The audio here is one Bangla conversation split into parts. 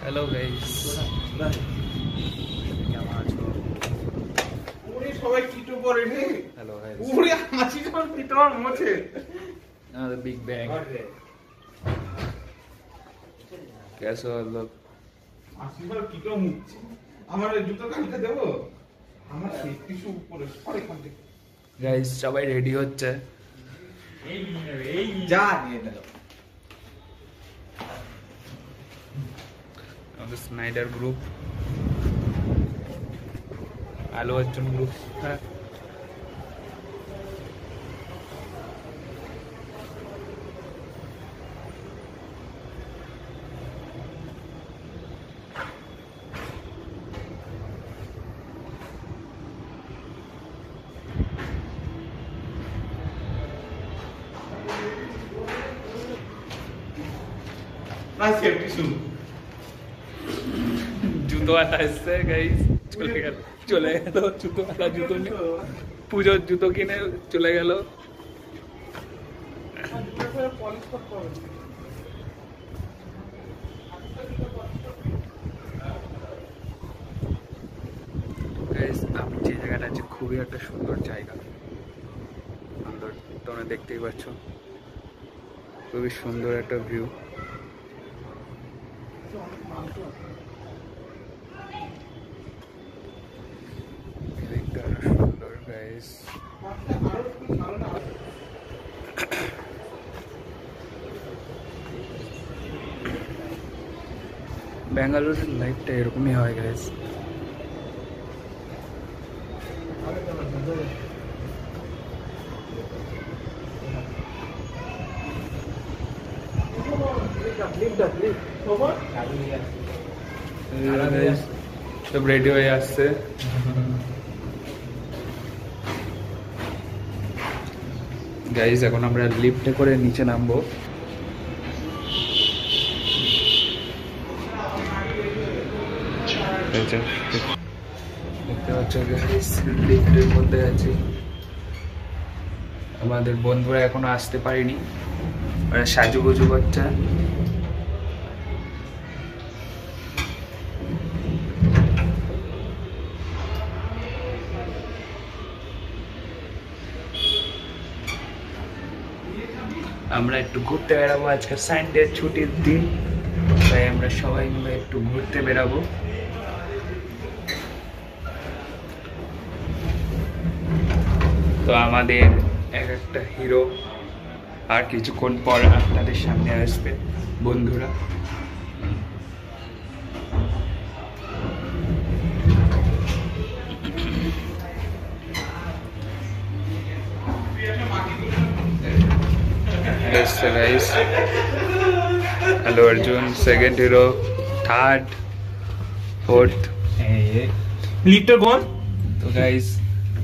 हेलो गाइस কেমন আছো? ওরে সবাই কিটো পরে রে। हेलो गाइस ওরে হাসি যখন কিটো আর মোছে। द बिग बैंग कैसे हो लोग? হাসি যখন কিটো মুছছে। আমার জুতো কালকে দেব। আমার সেই টিস্যু উপরে সরে কাটে। গাইস সবাই রেডি হচ্ছে। এই যা নিয়ে নিল। আমাদের স্নাইডার গ্রুপ আলো अर्जुन গ্রুপ হ্যাঁ না সেফ টিস্যু। জুতো वाला এসছে গাইস চলে গেল জুতো वाला জুতো নিয়ে পুজোর জুতো কিনে চলে গেল। গাইস আমি যে জায়গাটা আছে খুবই একটা সুন্দর জায়গা, সুন্দর তোমরা দেখতেই পাচ্ছ, খুবই সুন্দর একটা ভিউ। সুন্দর গাইস ব্যাঙ্গালোরের লাইফটা এরকমই হয় গাইস। সব রেডি হয়ে আসছে। গাইস এখন আমরা লিফটে করে নিচে নামবো। দেখতে পাচ্ছ গাইস লিফটের মধ্যে আছি। আমাদের বন্ধুরা এখনো আসতে পারেনি, ওরা সাজুগুজু করছে। আমরা একটু ঘুরতে বেরাবো, আজকে সানডে ছুটির দিন, তাই আমরা সবাই মিলে একটু ঘুরতে বেরাবো। তো আমাদের এক একটা হিরো আর কিছুক্ষণ পর আপনাদের সামনে আসবে বন্ধুরা। गाइस हेलो अर्जुन सेकंड हिरो थर्ड फोर्थ লিটার কোন? তো গাইস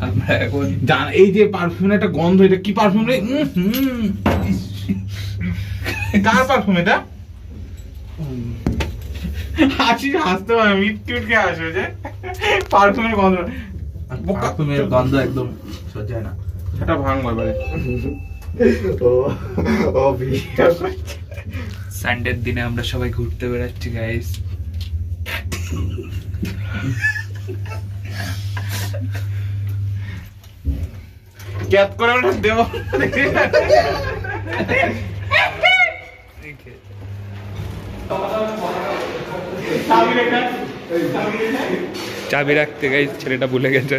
আমরা এখন জান এই যে পারফিউমের একটা গন্ধ, এটা কি পারফিউম রে? কার পারফিউম এটা? হাসতে হয় মিটকে আসে যে পারফিউমের গন্ধ। পারফিউমের গন্ধ একদম সহ্য হয় না। সেটা ভাঙবো এবারে। সানডের দিনে আমরা সবাই ঘুরতে বেরাচ্ছি গাইস। ক্যাপ করে ওটা দেব। চাবি রাখতে গাইস ছেলেটা ভুলে গেছে।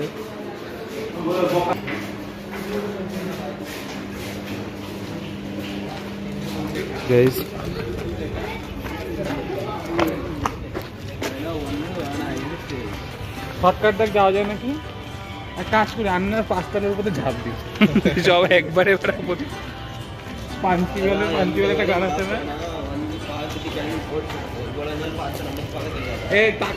গাইস শর্টকাট দেখ যাওয়া যায় নাকি? এক কাজ করি আমি না পাঁচটার উপরে ঝাঁপ দিই। সব একবারে পাঞ্চি বলে একটা গান আছে না? এই তাক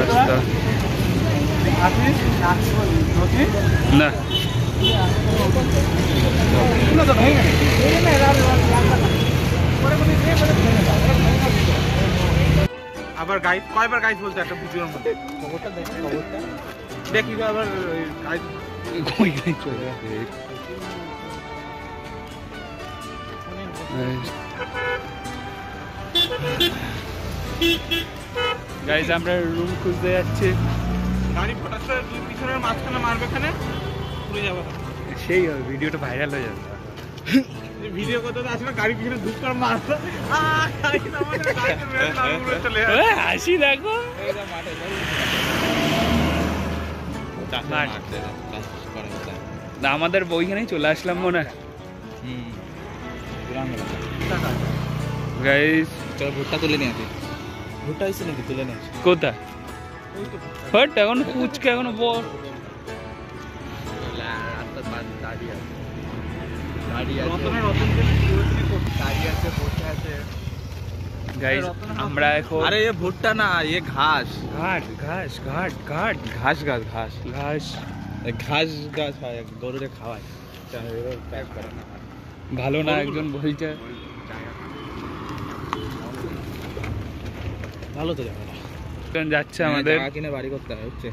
রাস্তা না আবার গাইড কয়বার গাইড বলতে একটা ভিডিওর মধ্যে খবরটা দেখি আবার গাইড কই চলে গাইস আমরা রুম খুঁজতে যাচ্ছি। গাড়ি হঠাৎ করে পিছনের মাঝখানে মারবে এখানে পুড়ে যাবে। সেই হবে, ভিডিওটা ভাইরাল হয়ে যাবে। ভিডিও করতে তো আসলে গাড়ি পিছনে ধুপ করে মারবে। হাসি দেখো। না আমাদের ওইখানেই চলে আসলাম মনে হয়। গাইস ভুট্টা তুলে নিয়ে আসি। ভুট্টা এসে নাকি তুলে নিয়ে আসি? কোথায় হট এখন পুচকে এখনো বল গাইস আমরা এখন আরে ये ভুট্টা না, ये ঘাস। ঘাট ঘাস ঘাট ঘাট ঘাস গাছ, ঘাস ঘাস ঘাস গাছ হয়, গরুরে খাওয়ায়। ভালো না একজন বলছে। ভালো তো জায়গা যাচ্ছে আমাদের জায়গা কিনে বাড়ি করতে হয় হচ্ছে।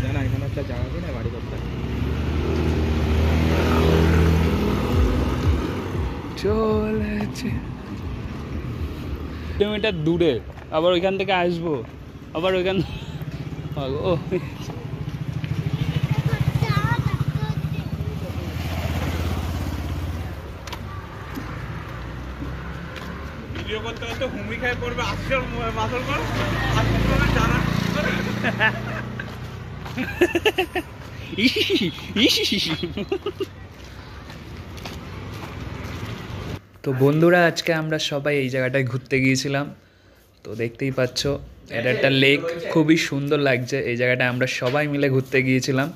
জানা এখানে একটা জায়গা কিনে বাড়ি করতে হয়। চলেছে কিলোমিটার দূরে, আবার ওইখান থেকে আসবো, আবার ওইখান ও ভিডিও করতে করতে হুমড়ি খেয়ে পড়বে। আসল মাসল কর জানা। তো বন্ধুরা আজকে আমরা সবাই এই জায়গাটায় ঘুরতে গিয়েছিলাম। তো দেখতেই পাচ্ছ এটা একটা লেক, খুবই সুন্দর লাগছে। এই জায়গাটায় আমরা সবাই মিলে ঘুরতে গিয়েছিলাম।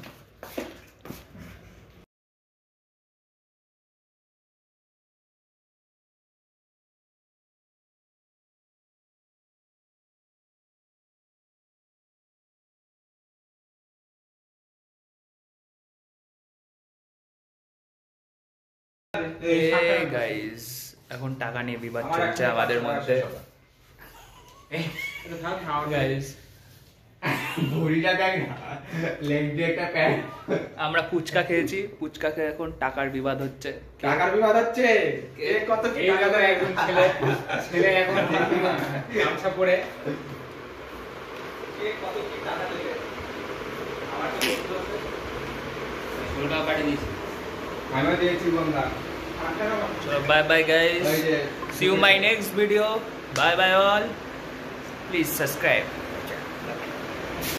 গাইস এখন টাকা নিয়ে বিবাদ চলছে আমাদের মধ্যে। আমরা ফুচকা খেয়েছি, ফুচকা খেয়ে এখন টাকার বিবাদ হচ্ছে। টাকার বিবাদ হচ্ছে। কত কি টাকা দেয় একজন ছেলে এখন গামছা পরে কত কি টাকা দেবে। আমার তো ছোটটা কাটে দিয়েছি। আমি দিয়েছি বন্ধা। চলো bye bye guys, see you my next video, bye bye all, please subscribe.